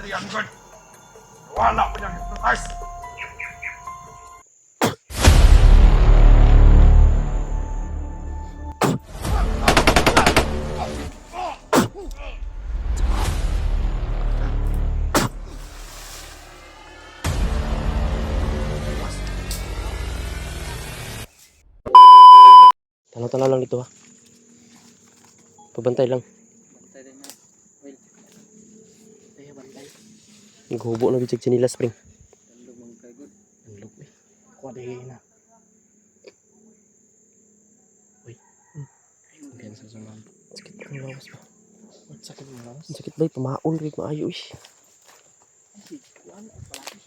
Adrian good. Wala pa niyang hypnotize. Tanaw-tanaw lang dito ha. Pabantay lang. Bantay din na. Well. Ay, bantay. Naghubo na bitag sinila spring. Tandog mong kay good. Andog eh. Kuha di na. Uy. Ganyan sa suman. Sakit ang lawas ba? Ang sakit mo lawas. Ang sakit ba? Tumaon rin maayo eh. Ay, kuhaan ang palaki.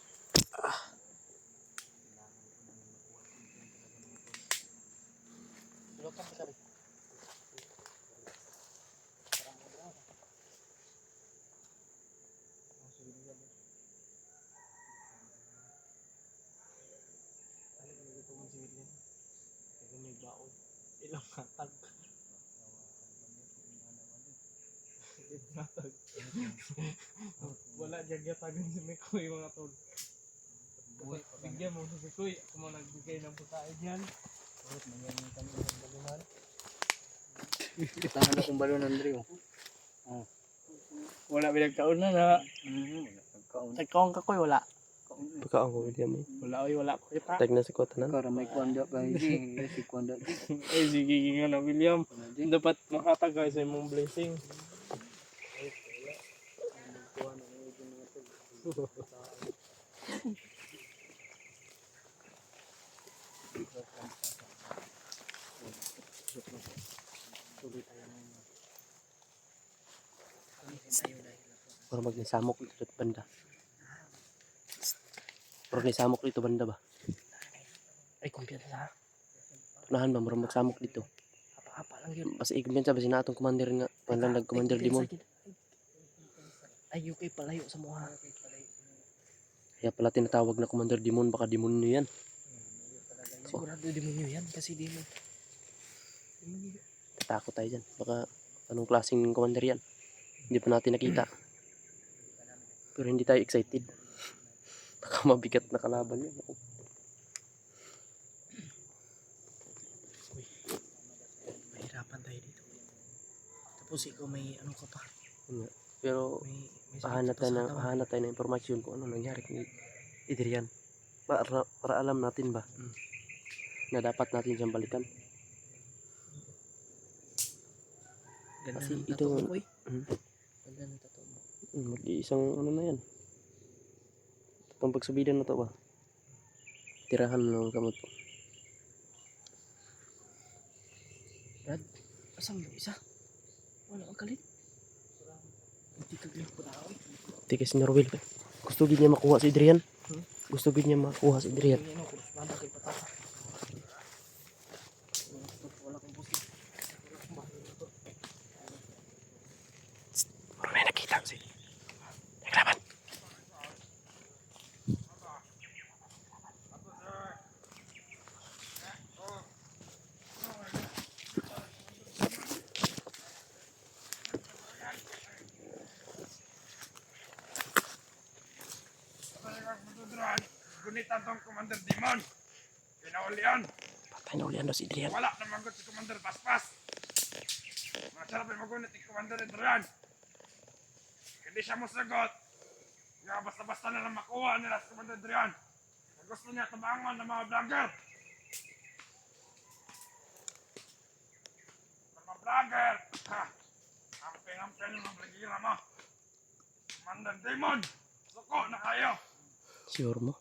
Lukan ka sabi. Ilang matag. Matag. Wala dyan yatagan si Mikoy mga tol. Bigyan mo si Mikoy. Ako mo nagbigay ng putahe dyan. Nangyayang kami ng balunan. Tahan akong balunan rin. Wala pinagkaon na na. Nagkaon ka koy wala. Pagkaon ko William eh. Wala ko kita. Tag na sa kotanan. Para may kwanda pa hindi si kwanda. Eh sige nga na William. Dapat makatagay sa imong blessing. Para magnisamok dito banda. Para nisamok dito banda ba? Ay kumpiyansa sa. Unahan ba? Marang magsamok dito. Apa-apa lang yun. Basta i-kumpiyansa ba sinatong commander nga. Panlang nag-commander Dimon. Ay UK palayo sa mga. Kaya pala tinatawag na commander Dimon. Baka demonyo yan. Sigurado demonyo yan kasi demon. Tatakot tayo dyan. Baka anong klaseng commander yan. Hindi pa natin nakita. Pero hindi tayo excited. Baka mabigat na kalaban yun. Mahirapan tayo dito. Tapos ikaw may ano ka pa. Pero May hahanap tayo ng impormasyon kung ano nangyari kay Adrian. Para alam natin ba na dapat natin siyang balikan. Ganda Kasi ng ito, tattoo mo, Koy. Hmm? Ganda ng tattoo mo. Mag-iisang ano na yan. Itong pagsubidan na to ba? Tirahan ng kamot. Brad, asang yung isa? Wala ang kalit. Hindi kaglang po tao. Tika si Norwell. Gusto gid niya makuha si Adrian. Gusto gid niya makuha si Adrian. Hindi ano, kurus pa kay patata. Wala kang pusi. Puro may nakita si Nagraban. Gunitan tong Commander Demon. Pinaulian. Patay na ulian daw si Adrian. Wala na magot si Commander Paspas. Masarap yung magunit ni Commander Adrian. Hindi siya masagot. Nga basta-basta na lang makuha nila si Commander Adrian. Gusto niya tabangan ng mga vlogger. Mga vlogger. Ha! Amping-amping ng vlogger mo. Commander Demon. Suko na kayo. Sure mo?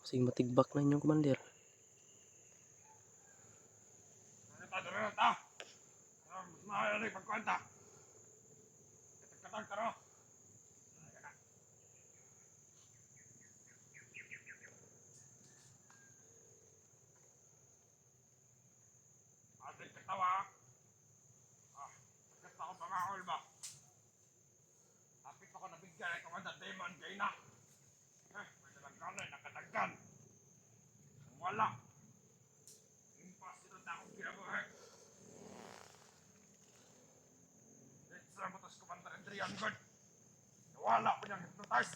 Kasi matigbak na inyong commander. Ano ta? Mas mahal rin pagkwanta. Katag-katag taro. Ating katawa. Sakit ako pangahol ba? Hapit ako nabigyan ay Commander Demon kay na. May dalang kanay nakatagkan. Wala. Impossible na akong ginagawa. Let's run mo to si Commander Adrian. Siyang good. Nawala ko niyang hypnotize.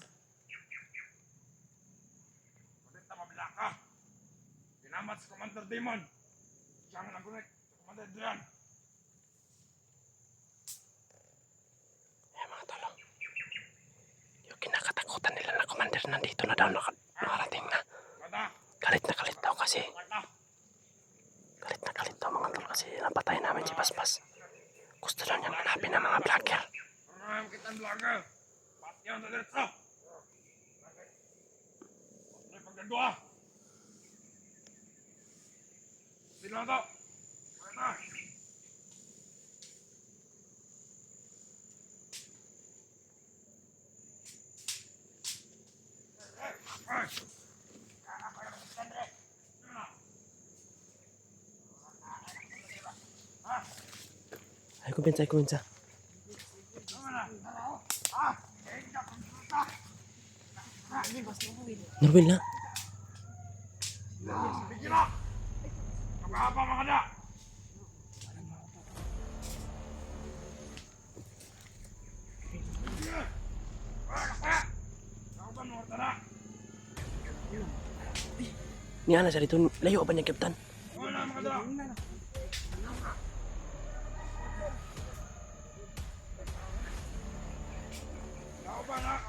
Kulit na mabila ka. Dinamat si Commander Demon. Siyang nagunit si Commander Adrian. Mga tol. Yung kinakatakutan nila na commander nandito na daw nakarating na. Mata. Galit na galit daw kasi. Mata. Galit na galit daw mga tol kasi napatay namin si Paspas. Gusto daw niyang hanapin ng mga vlogger. Maraming kitang vlogger. Pati yun sa diretso. Pati yung pagkandua. Sino to? Mata. Ay! Ay kuminsa. Norwin na. Bigila! Magahapa mga da! Bigila! Kaya! Ako ba nung tara? Niya na siya dito. Layo ba niya Captain? Wala mga da!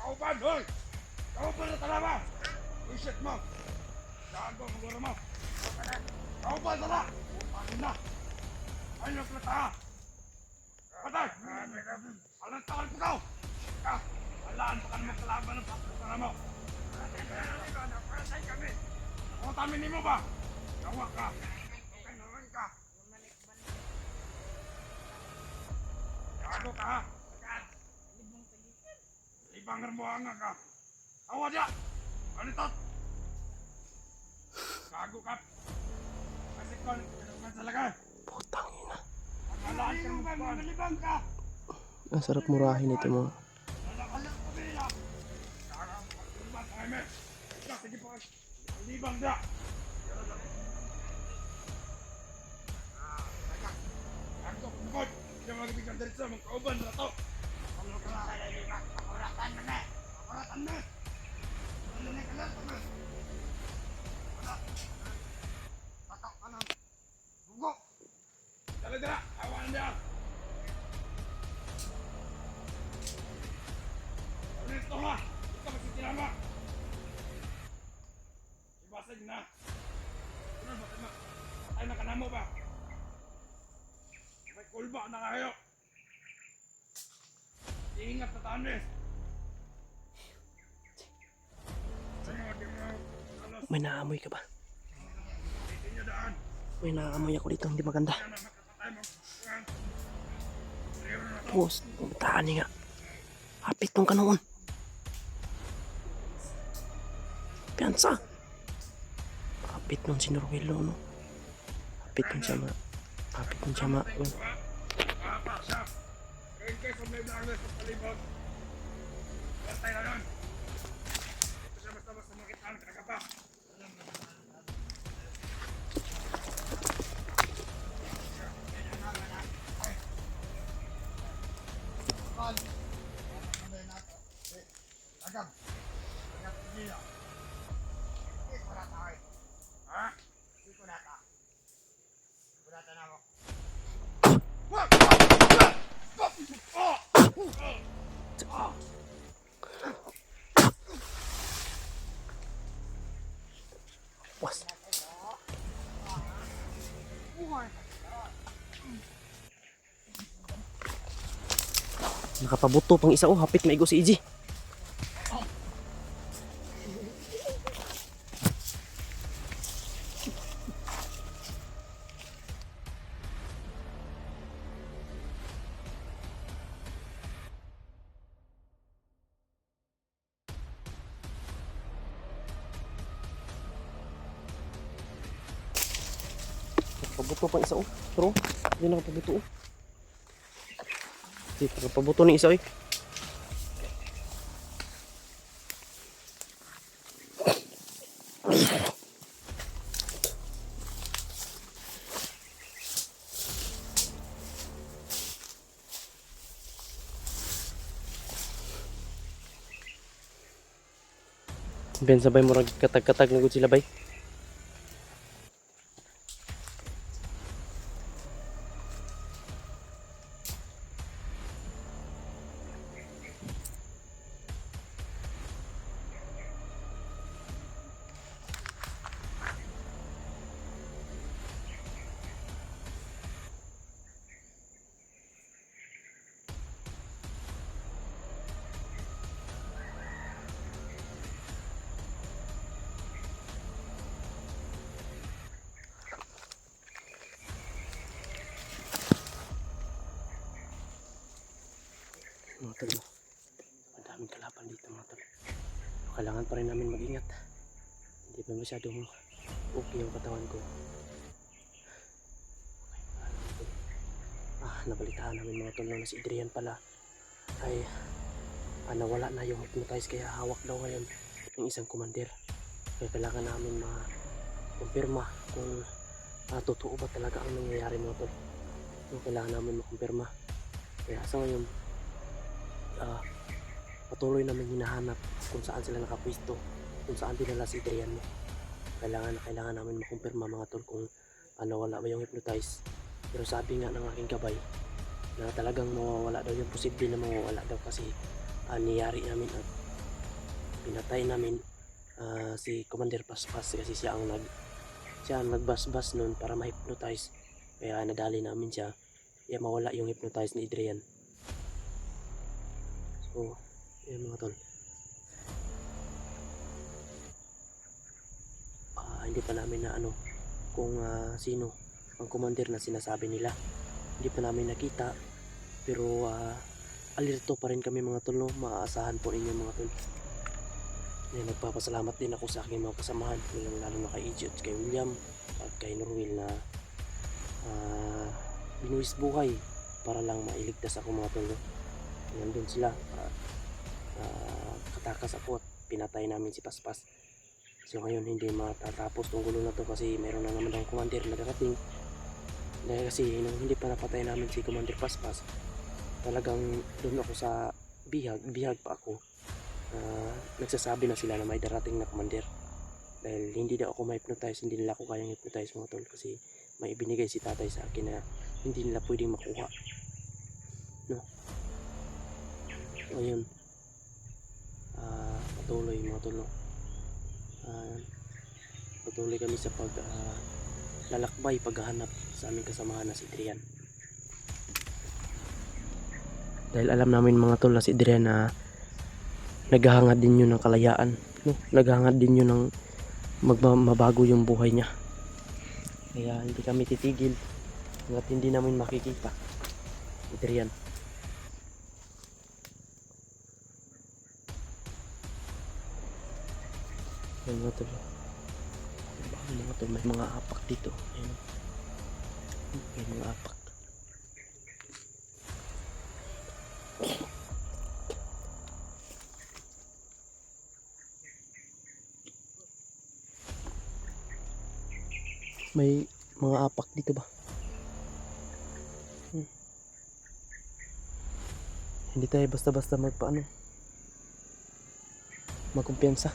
Kauban! Hoy! Kauban na tala ba? Isit mo! Gago ang gura mo! Kauban tala! Upasin na! Ayun ang plata! Patay! Alang takal ko daw! Alaan pa ka naman kalaban ng pagkakala mo! Napasay kami! Ang tamin mo ba? Gawa ka! Kanawan ka! Gago ka ha! Ibangar mo ang ka! Awa dia! Alitot! Gago ka! Kasi ko, naman sa lagay! Putang ina. Alaan ka mo ba? Magalibang ka! Ang sarap murahin ito mga. Nalakalang ko nila! Kaya mo pagkulman sa kami! Sige po! Malibang dia! Gago! Bukod! Hindi mo magbigang diretso! Magkauban na to! Ano ka na kaya lima? Pakuratan na na! Pakuratan na! Ano na kalat na? Wala! Tatak ka na! Bugo! Dala dala! Awan niya! Ulit ha! Ito magsitilama! Ibasag na! Ano ba tayo? Patay na kanamo ba? May kulba na kayo! Ingat na tanis! May naamoy ka ba? Hindi niyo daan! May naamoy ako dito. Hindi maganda. Kaya na makapatay mo! Boss, pumuntaan niya nga. Hapit nung kanoon. Piyansa. Hapit nung si Norwilo, no? Hapit nung siya ma. Hapit nung siya ma. Papa siya! In case of may vlogger sa palibot, bastay na yun! Ito siya basta-basta makita ang kinagapa! Agam! Agam niya! Iko na tayo! Ha? Iko na ta! Iko na ta na mo! Was. Nakapabuto pang isa, oh. Hapit maigo si EJ. Nakapabuto pang isa, oh. Pero hindi nakapabuto, oh. Hindi nakapabuto ni isa, eh. Ben sabay mo katag-katag na gud sila bay. Mga tol, no? Madaming kalaban dito mga tol. Kailangan pa rin namin mag-ingat. Hindi pa masyadong okay yung katawan ko. Nabalitaan namin mga tol na si Adrian pala ay nawala na yung hypnotize, kaya hawak daw ngayon ng isang commander. Kaya kailangan namin ma-kumpirma kung totoo ba talaga ang nangyayari mga tol. Kailangan namin makumpirma. Kaya sa ngayon patuloy namin hinahanap kung saan sila nakapwisto, kung saan dinala si Adrian. Kailangan namin makumpirma mga tol kung wala ba yung hypnotize. Pero sabi nga ng aking gabay na talagang mawawala daw, yung posible na mawawala daw kasi niyari namin at pinatay namin si Commander Paspas kasi siya ang nagbasbas nun para ma-hypnotize. Kaya nadali namin siya, kaya mawala yung hypnotize ni Adrian. So yun mga tol, hindi pa namin na kung sino ang commander na sinasabi nila. Hindi pa namin nakita, pero alerto pa rin kami mga tol, no? Maaasahan po ninyo mga tol. Nagpapasalamat din ako sa aking mga kasamahan, lalo na kay EJ at kay William at kay Norwil na binuwis buhay para lang mailigtas ako mga tol, no? Nandun sila, katakas ako at pinatay namin si Paspas. So ngayon hindi matatapos tong gulo na to kasi meron na naman ang commander na darating. Dahil kasi nung hindi pa napatay namin si Commander Paspas, talagang doon ako sa bihag pa ako. Nagsasabi na sila na may darating na commander. Dahil hindi daw ako ma-hypnotize, hindi nila ako kayang hypnotize mga tol, kasi may ibinigay si tatay sa akin na hindi nila pwedeng makuha, no? So ayun, patuloy mga tol, no? Patuloy kami sa lalakbay, paghahanap sa aming kasamahan na si Adrian. Dahil alam namin mga tol na si Adrian na naghahangad din yun ng kalayaan, no? Naghahangad din yun ng mabago yung buhay niya. Kaya hindi kami titigil hanggat hindi namin makikita Adrian. Ayan mga tol, may mga apak dito. Ayan. May mga apak. May mga apak dito ba? Hindi tayo basta-basta magkumpiyansa.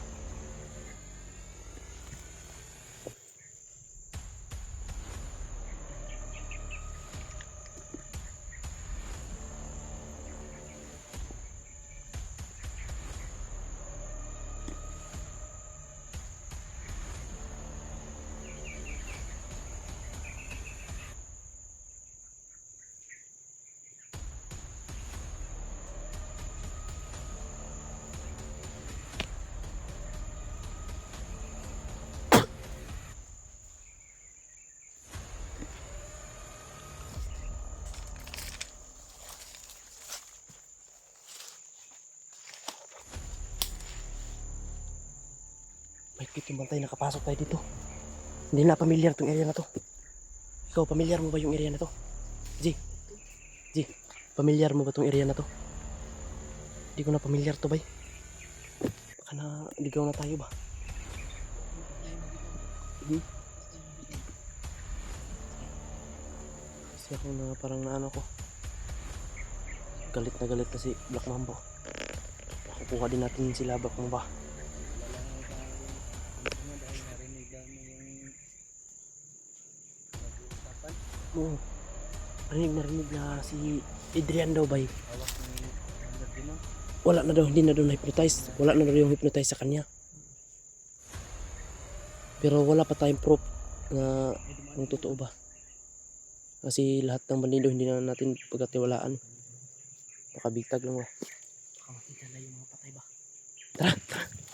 May pitong bantay, nakapasok tayo dito. Hindi na pamilyar tong area na to. Ikaw, pamilyar mo ba yung area na to? G, pamilyar mo ba tong area na to? Hindi ko na pamilyar to, bay. Baka na ligaw na tayo ba? Kasi ako na parang naano ko. Galit na si Black Mamba. Kukuha din natin sila Black Mamba. mo. Narinig na si Adrian daw bay. Hawak ni Commander Dinon. Wala na daw, hindi na daw na-hypnotize. Wala na daw yung hypnotize sa kanya. Pero wala pa tayong proof na kung totoo ba. Kasi lahat ng bandido hindi na natin pagkatiwalaan. Baka bigtag lang ba. Baka makita na yung mga patay ba. Tara, tara.